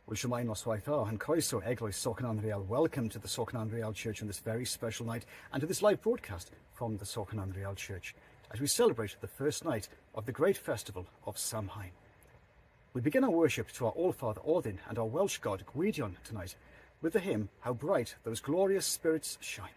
Wel, shwmae noswaith o, and croeso eglwys Socanan Real. Welcome to the Socanan Real Church on this very special night and to this live broadcast from the Socanan Real Church as we celebrate the first night of the great festival of Samhain. We begin our worship to our All-Father Odin and our Welsh god Gwydion tonight with the hymn, How Bright Those Glorious Spirits Shine.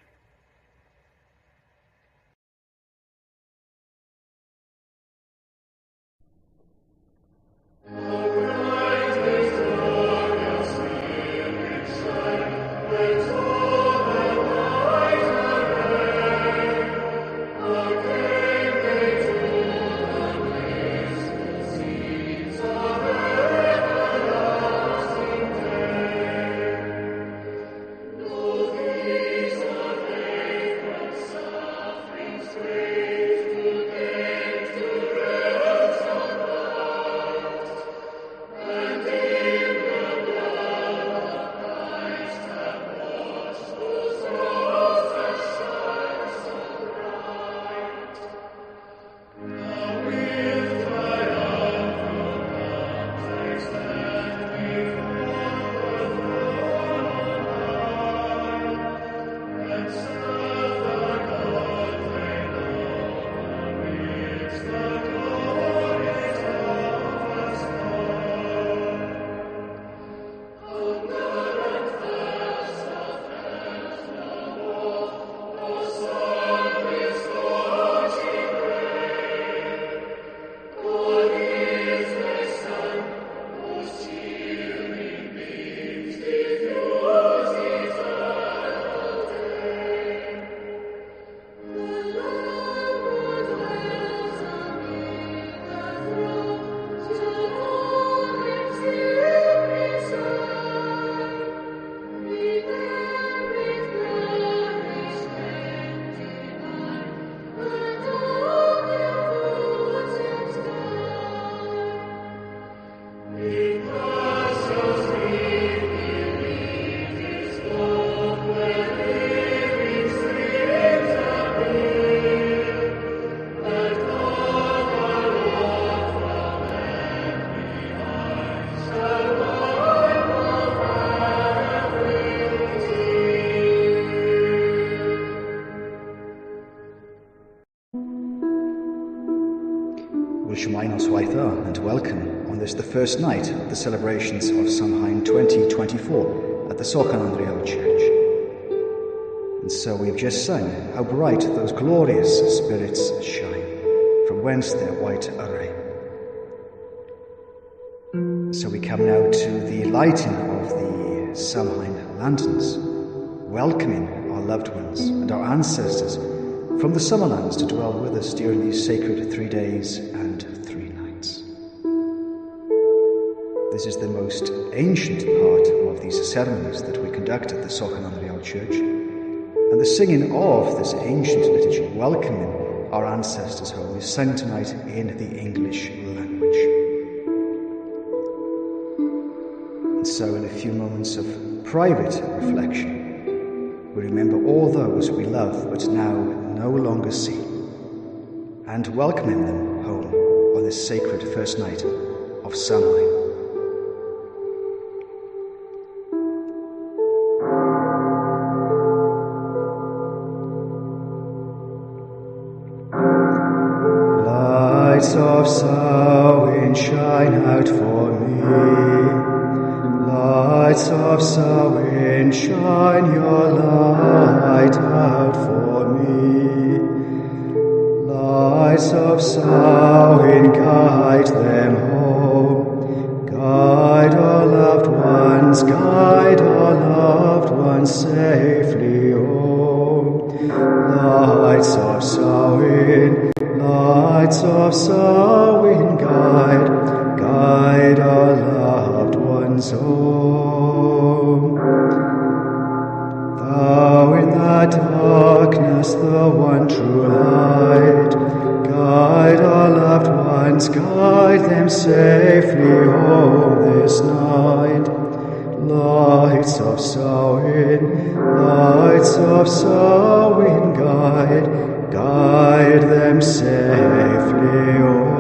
And welcome on this, the first night of the celebrations of Samhain 2024 at the Socanan Real Church. And so we've just sung, How Bright Those Glorious Spirits Shine, from whence their white array. So we come now to the lighting of the Samhain lanterns, welcoming our loved ones and our ancestors from the summer lands to dwell with us during these sacred 3 days and 3 nights. This is the most ancient part of these ceremonies that we conduct at the Socanan Real Church, and the singing of this ancient liturgy welcoming our ancestors home is sung tonight in the English language. And so in a few moments of private reflection, we remember all those we love but now no longer see, and welcoming them home on this sacred first night of Samhain. Lights of Samhain shine out for me. Lights of Samhain, shine your light out for me. Lights of Samhain, guide them home. Guide our loved ones safely home. Lights of Samhain, guide our loved ones home. Thou in the darkness, the one true light, guide our loved ones, guide them safely home this night. Lights of Samhain, guide them safely home.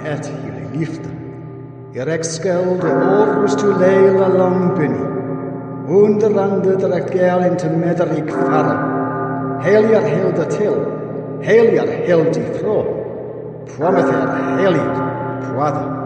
het jullie liefde. Je rekskelde orus to leila langbunny. Onderande direct gel into mederik farren. Heliar hilda till. Heliar hildi fro. Promether heliar. Prada.